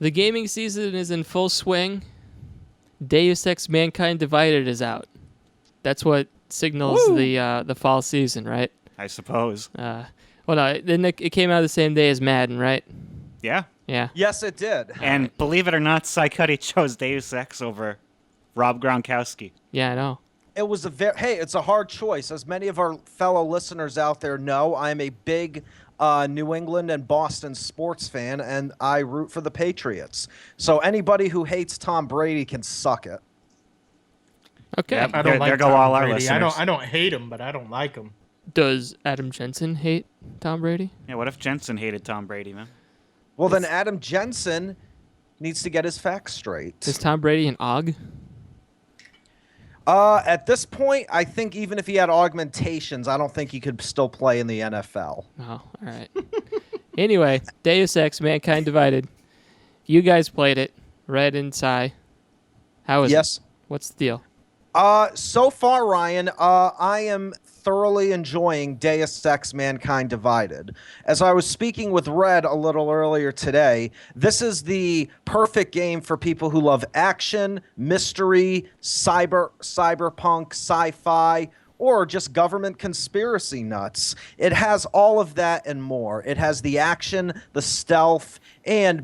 The gaming season is in full swing. Deus Ex: Mankind Divided is out. That's what signals the fall season, right? I suppose. Well, no, then it came out the same day as Madden, right? Yeah. Yeah. Yes, it did. And believe it or not, Cuddy chose Deus Ex over Rob Gronkowski. Yeah, I know. It was it's a hard choice. As many of our fellow listeners out there know, I'm a big New England and Boston sports fan, and I root for the Patriots. So anybody who hates Tom Brady can suck it. Okay. Yep. I don't There like go Tom all our Brady. listeners. I don't hate him, but I don't like him. Does Adam Jensen hate Tom Brady? Yeah, what if Jensen hated Tom Brady, man? Well, then Adam Jensen needs to get his facts straight. Is Tom Brady an Og? At this point, I think even if he had augmentations, I don't think he could still play in the NFL. Oh, all right. Anyway, Deus Ex: Mankind Divided. You guys played it, Red and Psy. How is it? Yes. What's the deal? So far, Ryan, I am thoroughly enjoying Deus Ex: Mankind Divided. As I was speaking with Red a little earlier today, this is the perfect game for people who love action, mystery, cyberpunk, sci-fi, or just government conspiracy nuts. It has all of that and more. It has the action, the stealth, and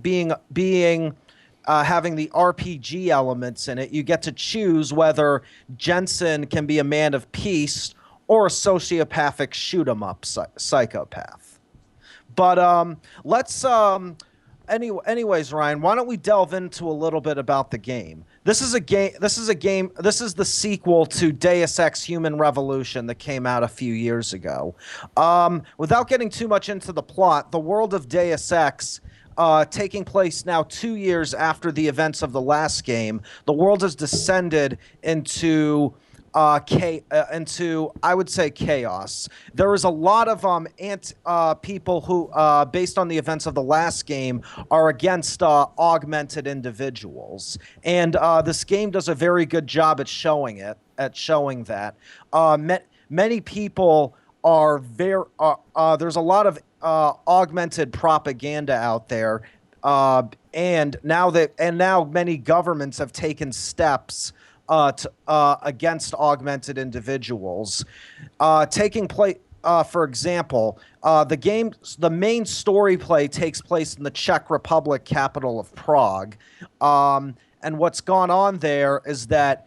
having the RPG elements in it. You get to choose whether Jensen can be a man of peace or a sociopathic shoot-'em-up psychopath. But anyways, Ryan, why don't we delve into a little bit about the game? This is the sequel to Deus Ex: Human Revolution that came out a few years ago. Without getting too much into the plot, the world of Deus Ex, taking place now 2 years after the events of the last game, the world has descended into I would say chaos. There is a lot of people who, based on the events of the last game, are against augmented individuals, and this game does a very good job at showing that. Many people are there's a lot of augmented propaganda out there, and now many governments have taken steps against augmented individuals. Taking place, for example, the main story play takes place in the Czech Republic capital of Prague, and what's gone on there is that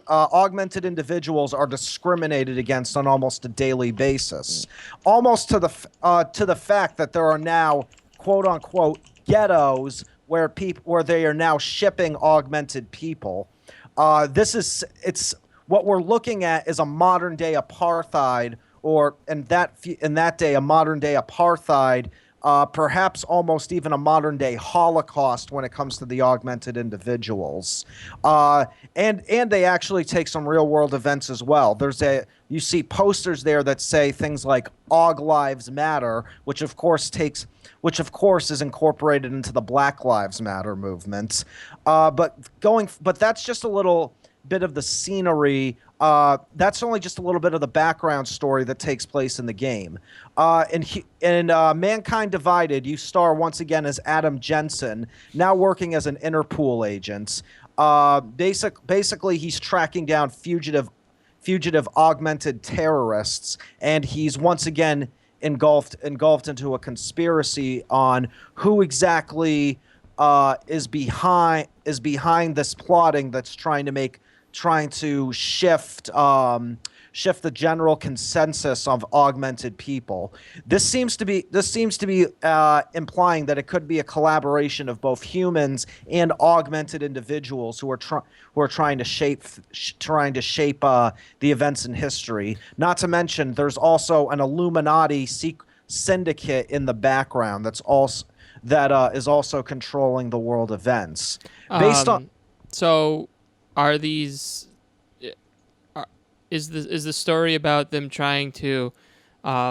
augmented individuals are discriminated against on almost a daily basis, almost to the fact that there are now quote unquote ghettos where they are now shipping augmented people. It's what we're looking at is a modern day apartheid, or in that day a modern day apartheid. Perhaps almost even a modern-day Holocaust when it comes to the augmented individuals, and they actually take some real-world events as well. You see posters there that say things like "Aug Lives Matter," which of course is incorporated into the Black Lives Matter movement. But that's just a little bit of the scenery. That's only just a little bit of the background story that takes place in the game. In Mankind Divided, you star once again as Adam Jensen, now working as an Interpol agent. Basically, he's tracking down fugitive augmented terrorists, and he's once again engulfed into a conspiracy on who exactly is behind this plotting that's trying to shift the general consensus of augmented people. This seems to be implying that it could be a collaboration of both humans and augmented individuals who are trying to shape the events in history. Not to mention, there's also an Illuminati syndicate in the background that is also controlling the world events. So, are these? Is the story about them trying to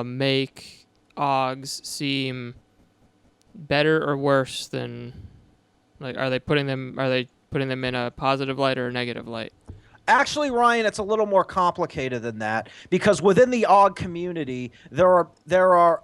make Augs seem better or worse than, like, are they putting them in a positive light or a negative light? Actually, Ryan, it's a little more complicated than that, because within the Aug community, there are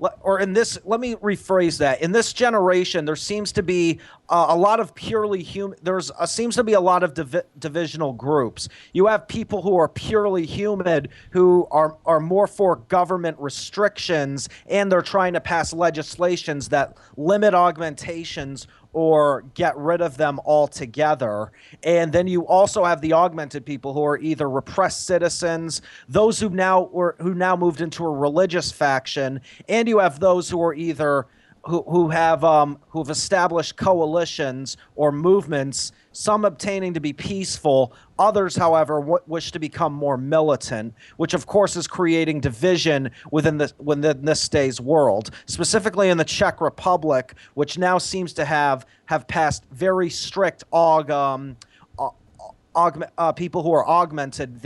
let me rephrase that. In this generation, there seems to be a lot of purely human. Seems to be a lot of divisional groups. You have people who are purely human, who are more for government restrictions, and they're trying to pass legislations that limit augmentations or get rid of them altogether. And then you also have the augmented people who are either repressed citizens, those who now moved into a religious faction, and you have those who are either who've established coalitions or movements, some obtaining to be peaceful, others, however, wish to become more militant, which of course is creating division within this day's world, specifically in the Czech Republic, which now seems to have passed very strict people who are augmented,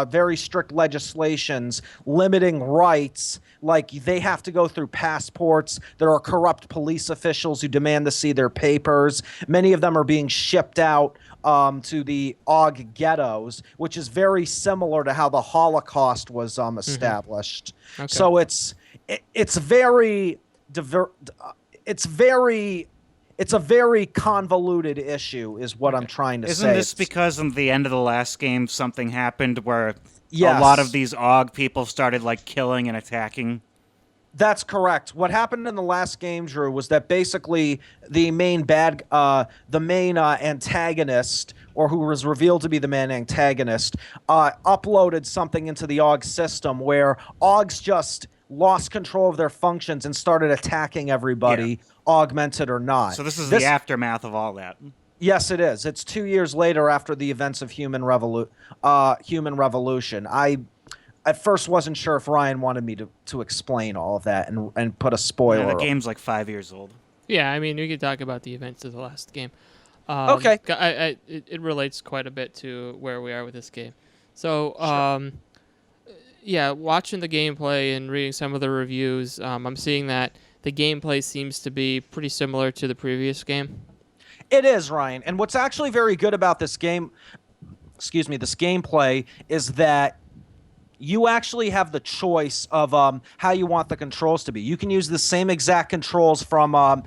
very strict legislations limiting rights. Like, they have to go through passports. There are corrupt police officials who demand to see their papers. Many of them are being shipped out to the AUG ghettos, which is very similar to how the Holocaust was established. Okay. So it's a very convoluted issue, is what I'm trying to say. Isn't this because in the end of the last game something happened where Yes. a lot of these AUG people started like killing and attacking? That's correct. What happened in the last game, Drew, was that basically the main antagonist, or who was revealed to be the main antagonist, uploaded something into the AUG system where AUGs just lost control of their functions and started attacking everybody, augmented or not. So this is the aftermath of all that. Yes, it is. It's 2 years later after the events of Human Revolution. I at first wasn't sure if Ryan wanted me to explain all of that and put a spoiler. Yeah, the game's like 5 years old. Yeah, I mean, we could talk about the events of the last game. Okay. It relates quite a bit to where we are with this game. So, yeah, watching the gameplay and reading some of the reviews, I'm seeing that the gameplay seems to be pretty similar to the previous game. It is, Ryan. And what's actually very good about this gameplay, is that you actually have the choice of how you want the controls to be. You can use the same exact controls from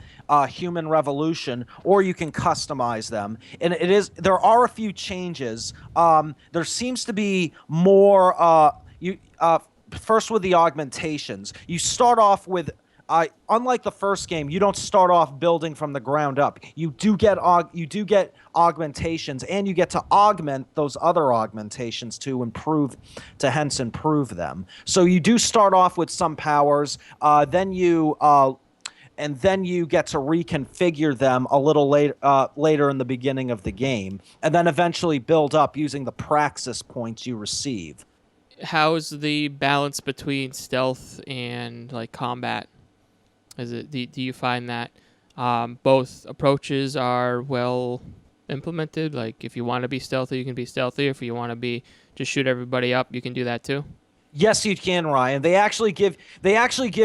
Human Revolution, or you can customize them. And there are a few changes. There seems to be more. First with the augmentations, you start off with. Unlike the first game, you don't start off building from the ground up. You do get augmentations, and you get to augment those other augmentations to improve them. So you do start off with some powers, then you get to reconfigure them a little later in the beginning of the game, and then eventually build up using the praxis points you receive. How's the balance between stealth and like combat? Do you find that both approaches are well implemented? Like, if you want to be stealthy, you can be stealthy. If you want to just shoot everybody up, you can do that too. Yes, you can, Ryan. They actually give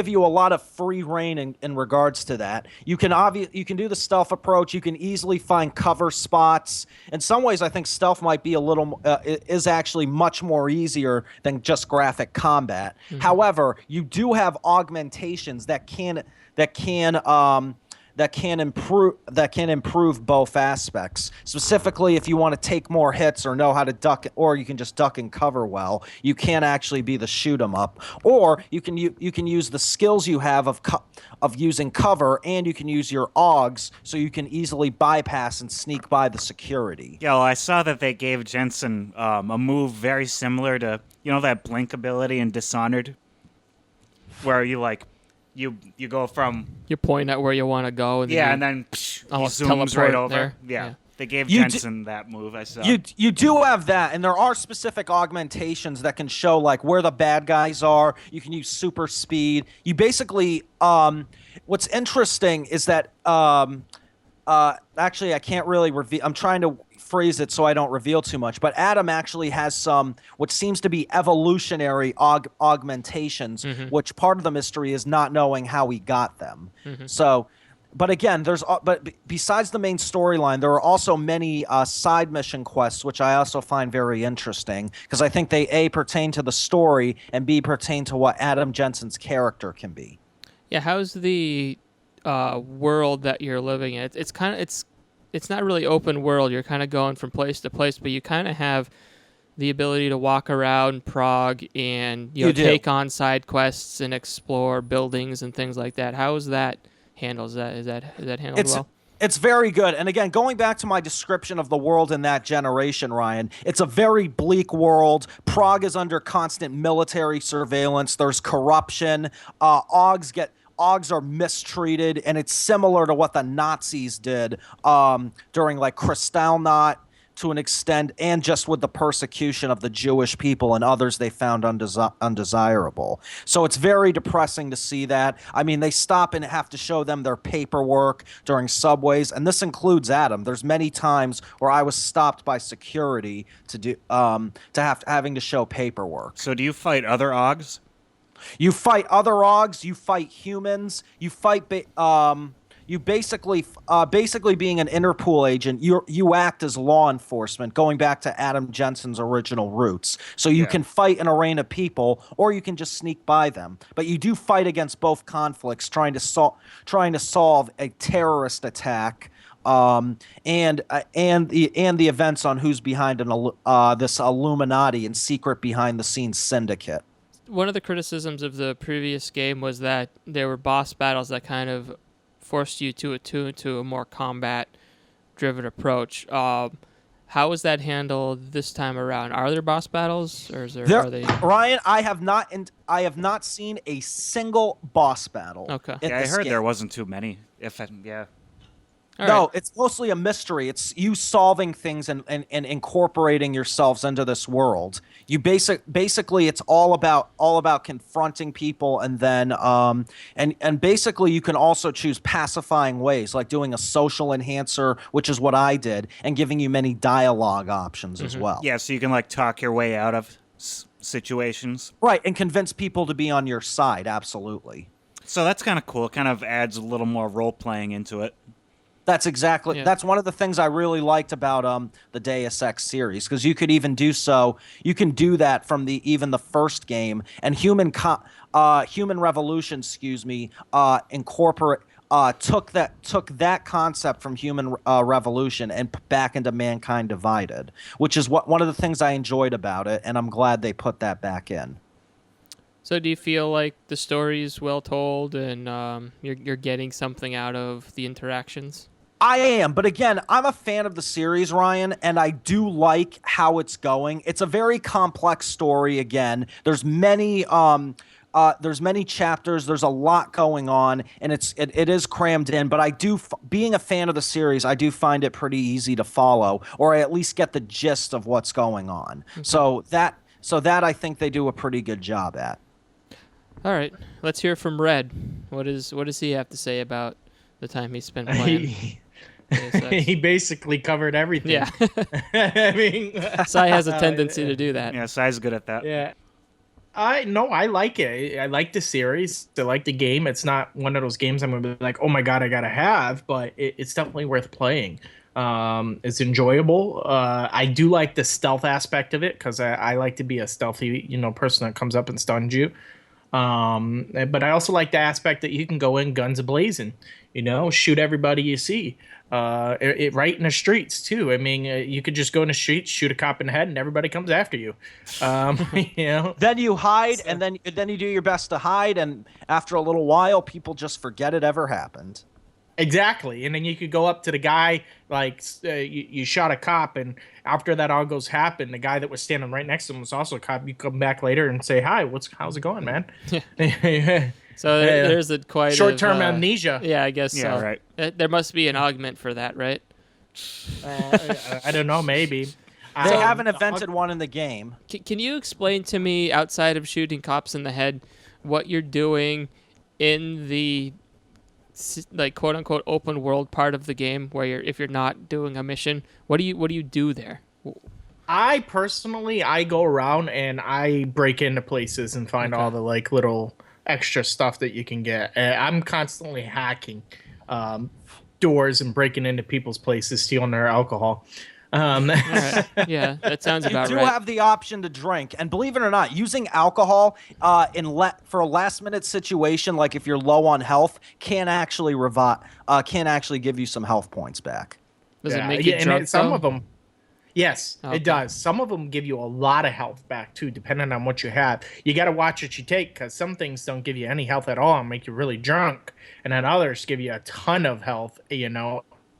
you a lot of free reign in regards to that. You can do the stealth approach. You can easily find cover spots. In some ways, I think stealth might be is actually much more easier than just graphic combat. Mm-hmm. However, you do have augmentations that can improve both aspects. Specifically, if you want to take more hits or know how to duck, or you can just duck and cover well, you can actually be the shoot 'em up. Or you can use the skills you have of using cover, and you can use your AUGs, so you can easily bypass and sneak by the security. Yeah, well, I saw that they gave Jensen a move very similar to, that blink ability in Dishonored, where you go from... You point at where you want to go. And and then he zooms right over. There. Yeah. They gave Jensen that move, I saw. You do have that, and there are specific augmentations that can show like where the bad guys are. You can use super speed. You basically... what's interesting is that... actually, I can't really reveal... I'm trying to phrase it so I don't reveal too much, but Adam actually has some what seems to be evolutionary augmentations, mm-hmm. which part of the mystery is not knowing how he got them. Mm-hmm. So, but again, but besides the main storyline, there are also many side mission quests, which I also find very interesting, because I think they A, pertain to the story, and B, pertain to what Adam Jensen's character can be. Yeah, how's the world that you're living in? It's kind of it's not really open world. You're kind of going from place to place, but you kind of have the ability to walk around Prague and You do. take on side quests and explore buildings and things like that. How is that handled? Is that handled well? It's very good. And again, going back to my description of the world in that generation, Ryan, it's a very bleak world. Prague is under constant military surveillance. There's corruption. Augs are mistreated, and it's similar to what the Nazis did during like Kristallnacht to an extent, and just with the persecution of the Jewish people and others they found undesirable. So it's very depressing to see that. I mean, they stop and have to show them their paperwork during subways, and this includes Adam. There's many times where I was stopped by security having to show paperwork. So do you fight other Augs? You fight other Augs, you fight humans, you fight you basically being an Interpol agent, you act as law enforcement, going back to Adam Jensen's original roots. So you can fight an array of people, or you can just sneak by them. But you do fight against both conflicts, trying to solve a terrorist attack. And the events on who's behind this Illuminati and secret behind the scenes syndicate. One of the criticisms of the previous game was that there were boss battles that kind of forced you to attune to a more combat-driven approach. How was that handled this time around? Are there boss battles, or are they? Ryan, I have not seen a single boss battle. Okay. Yeah, I heard there wasn't too many. All No, right. it's mostly a mystery. It's you solving things and incorporating yourselves into this world. You basically it's all about confronting people, and then and basically you can also choose pacifying ways, like doing a social enhancer, which is what I did, and giving you many dialogue options as well. Yeah, so you can like talk your way out of situations. Right, and convince people to be on your side. Absolutely. So that's kind of cool. It kind of adds a little more role playing into it. That's one of the things I really liked about the Deus Ex series, because you could even do so. You can do that from even the first game, and Human Revolution, took that concept from Human Revolution and back into Mankind Divided, which is one of the things I enjoyed about it, and I'm glad they put that back in. So do you feel like the story is well told and you're getting something out of the interactions? I am, but again, I'm a fan of the series, Ryan, and I do like how it's going. It's a very complex story. Again, there's many chapters. There's a lot going on, and it is crammed in. But being a fan of the series, I do find it pretty easy to follow, or I at least get the gist of what's going on. Okay. So that I think they do a pretty good job at. All right, let's hear from Red. What does he have to say about the time he spent playing? He basically covered everything. Yeah. I mean, Sai has a tendency to do that. Yeah, Sai's good at that. Yeah. I like it. I like the series. I like the game. It's not one of those games I'm going to be like, oh my God, I got to have, but it's definitely worth playing. It's enjoyable. I do like the stealth aspect of it, because I like to be a stealthy, person that comes up and stuns you. But I also like the aspect that you can go in guns a-blazing, shoot everybody you see. Right in the streets too. I mean, you could just go in the streets, shoot a cop in the head, and everybody comes after you. Then you hide, and then you do your best to hide, and after a little while, people just forget it ever happened. Exactly, and then you could go up to the guy, like you shot a cop, and after that all goes happen, the guy that was standing right next to him was also a cop. You come back later and say, "Hi, how's it going, man?" So there's a quite short-term amnesia. Yeah, I guess yeah, so. Right. There must be an augment for that, right? I don't know, maybe. They haven't invented one in the game. Can you explain to me, outside of shooting cops in the head, what you're doing in the like quote unquote open world part of the game, where if you're not doing a mission, what do you do there? I personally go around and I break into places and find all the like little extra stuff that you can get. I'm constantly hacking doors and breaking into people's places, stealing their alcohol. Um, All right. Yeah, that sounds You about do right. have the option to drink, and believe it or not, using alcohol for a last minute situation, like if you're low on health, can actually can actually give you some health points back. Does it yeah, make you yeah, drunk some though? of them. Yes, Okay. it does. Some of them give you a lot of health back too, depending on what you have. You got to watch what you take because some things don't give you any health at all and make you really drunk, and then others give you a ton of health,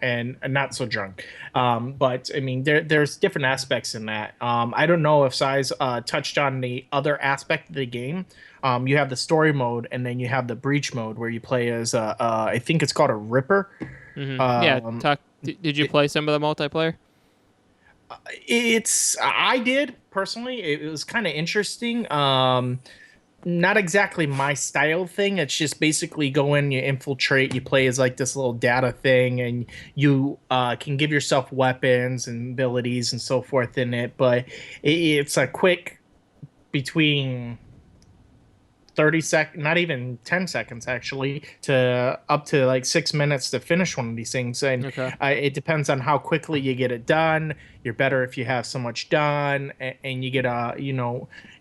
and not so drunk. But I mean, there's different aspects in that. I don't know if Size touched on the other aspect of the game. You have the story mode, and then you have the breach mode where you play as I think it's called a Ripper. Yeah. Um, Did you play some of the multiplayer? I did personally. It was kind of interesting. Not exactly my style thing. It's just basically go in, you infiltrate, you play as like this little data thing, and you can give yourself weapons and abilities and so forth in it. But it's a quick between 30 seconds, not even 10 seconds actually, to up to like 6 minutes to finish one of these things. And Okay. it depends on how quickly you get it done. You're better if you have so much done, and you get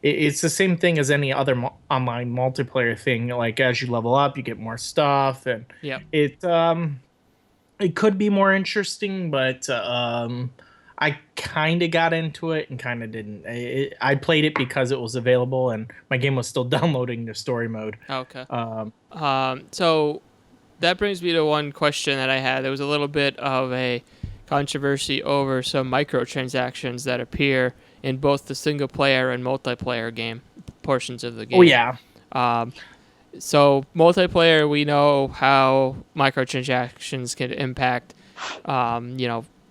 it's the same thing as any other online multiplayer thing. Like as you level up, you get more stuff, and Yep. it could be more interesting, but I kind of got into it and kind of didn't. I played it because it was available, and my game was still downloading the story mode. Okay. So that brings me to one question that I had. There was a little bit of a controversy over some microtransactions that appear in both the single player and multiplayer game portions of the game. Oh yeah, So multiplayer, we know how microtransactions can impact,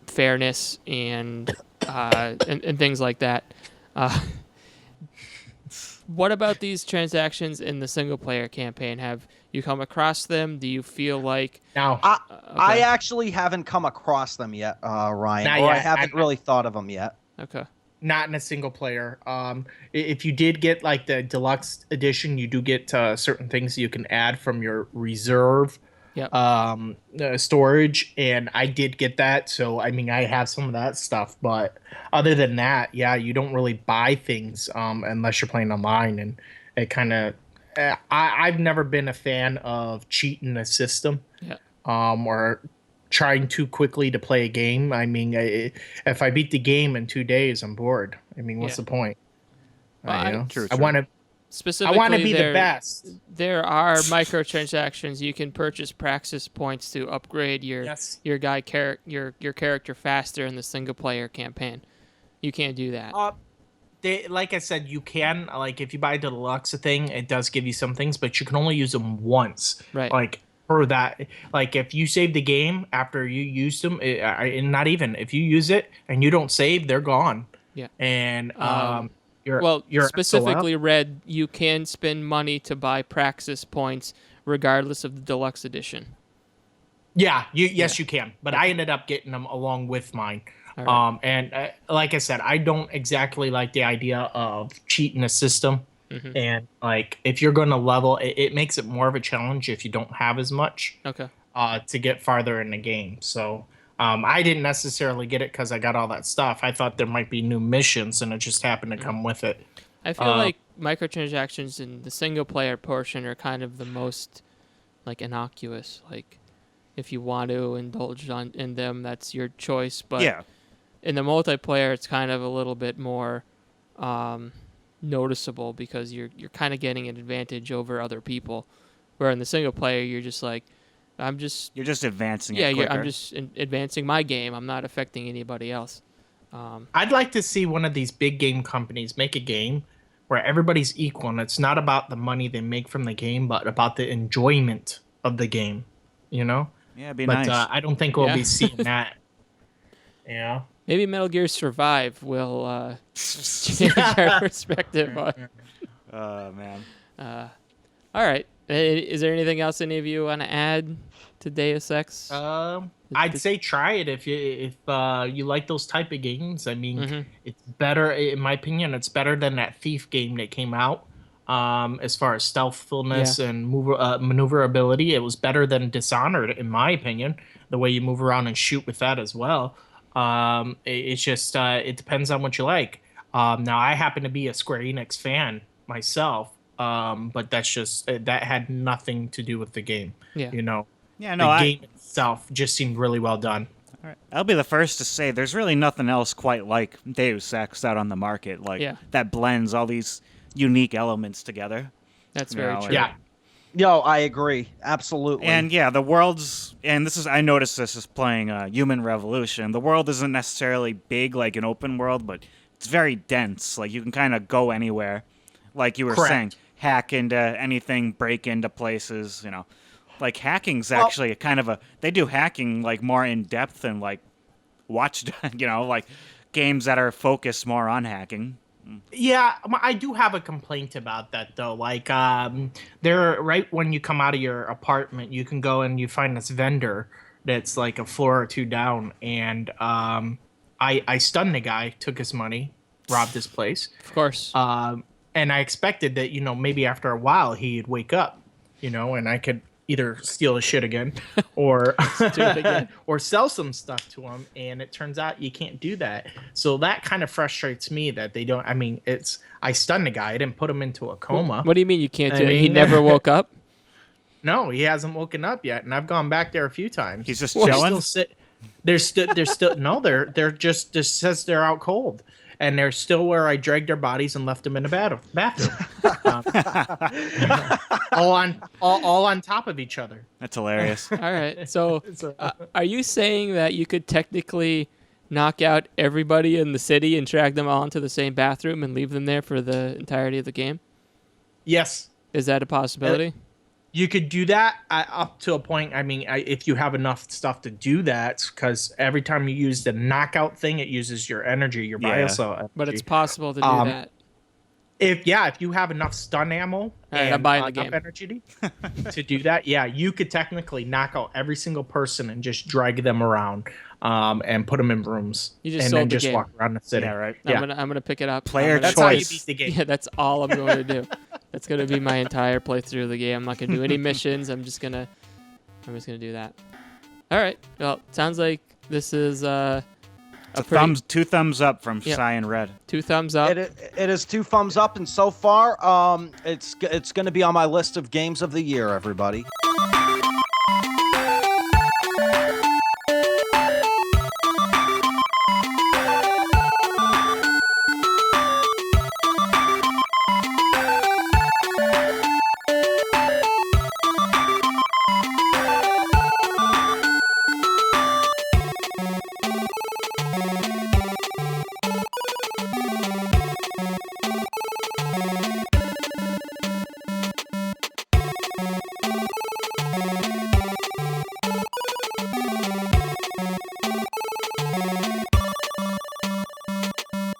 fairness and things like that. What about these transactions in the single player campaign? Have you come across them? Do you feel like now I actually haven't come across them yet, Ryan, Not or I yet. haven't really thought of them yet. okay? not in a single player. If you did get like the deluxe edition, you do get certain things you can add from your reserve Yep. storage, and I did get that. So I mean, I have some of that stuff, but other than that, yeah, you don't really buy things unless you're playing online, and it kind of. I've never been a fan of cheating the system, Yeah. or trying too quickly to play a game. I mean, if I beat the game in 2 days, I'm bored. I mean, what's Yeah. the point? Well, True, I true. want to. I Specifically, want to be the best. There are microtransactions. You can purchase praxis points to upgrade your Yes. your your character faster in the single player campaign. You can't do that. Like I said, you can, like, if you buy the deluxe thing, it does give you some things, but you can only use them once. Right. Like for that, like if you save the game after you used them, and not even if you use it and you don't save, they're gone. Yeah. And Well, specifically read you can spend money to buy praxis points regardless of the deluxe edition. Yeah, you can. But I ended up getting them along with mine. All right. And like I said, I don't exactly like the idea of cheating the system. Mm-hmm. And like, if you're going to level, it makes it more of a challenge if you don't have as much Okay. to get farther in the game. So I didn't necessarily get it because I got all that stuff. I thought there might be new missions, and it just happened to come with it. I feel like microtransactions in the single player portion are kind of the most like innocuous. Like if you want to indulge in them, that's your choice. But Yeah. in the multiplayer, it's kind of a little bit more noticeable because you're kind of getting an advantage over other people. Where in the single player, you're just like, You're just advancing yeah, it quicker. I'm just advancing my game. I'm not affecting anybody else. I'd like to see one of these big game companies make a game where everybody's equal, and it's not about the money they make from the game, but about the enjoyment of the game. You know? Yeah, it'd be But nice. I don't think we'll Yeah. be seeing that. Yeah. Maybe Metal Gear Survive will change our perspective on. Oh, man. All right. Is there anything else any of you want to add to Deus Ex? I'd say try it if you like those type of games. I mean, Mm-hmm. it's better, in my opinion. It's better than that Thief game that came out. As far as stealthfulness and maneuverability, it was better than Dishonored, in my opinion. The way you move around and shoot with that as well. It's just it depends on what you like. Now I happen to be a Square Enix fan myself, but that's just that had nothing to do with the game. Yeah. You know, Yeah, the no, game itself just seemed really well done. All right. I'll be the first to say there's really nothing else quite like Deus Ex out on the market, like Yeah. that blends all these unique elements together. That's You very know, true. Yeah. Yo, I agree. Absolutely. And yeah, the world's and this is I noticed this is playing Human Revolution. The world isn't necessarily big like an open world, but it's very dense. Like you can kind of go anywhere, like you were Correct. saying, hack into anything, break into places. You know, like hacking's actually a kind of a they do hacking like more in depth than like Watch. You know, like games that are focused more on hacking. Yeah, I do have a complaint about that though. Like, there, right when you come out of your apartment, you can go and you find this vendor that's like a floor or two down, and I stunned the guy, took his money, robbed his place, Of course. and I expected that maybe after a while he'd wake up, and I could either steal his shit again or Do it again. or sell some stuff to him, and it turns out you can't do that. So that kind of frustrates me that they don't. I mean, I stunned the guy. I didn't put him into a coma. What do you mean you can't I do it? He mean- never woke up? No, he hasn't woken up yet, and I've gone back there a few times. He's just They're chilling? still they're still no, they're just says they're out cold, and they're still where I dragged their bodies and left them in the bathroom. All on top of each other. That's hilarious. All right. So, are you saying that you could technically knock out everybody in the city and drag them all into the same bathroom and leave them there for the entirety of the game? Yes. Is that a possibility? You could do that up to a point. I mean, if you have enough stuff to do that, because every time you use the knockout thing, it uses your energy, your Yeah. biocell energy. But it's possible to do that. If you have enough stun ammo right, I'm and buying the enough game. energy to do that, yeah, you could technically knock out every single person and just drag them around, and put them in rooms, You just and sold then the just game. walk around the city. Yeah, right. Yeah. I'm gonna pick it up. Player I'm gonna- That's how you choice. beat the game. Yeah, that's all I'm going to do. That's gonna be my entire playthrough of the game. I'm not gonna do any missions. I'm just gonna do that. All right. Well, sounds like this is It's a two thumbs up from Yep. Cy and Red. 2 thumbs up. It is 2 thumbs up, and so far, it's going to be on my list of games of the year, everybody.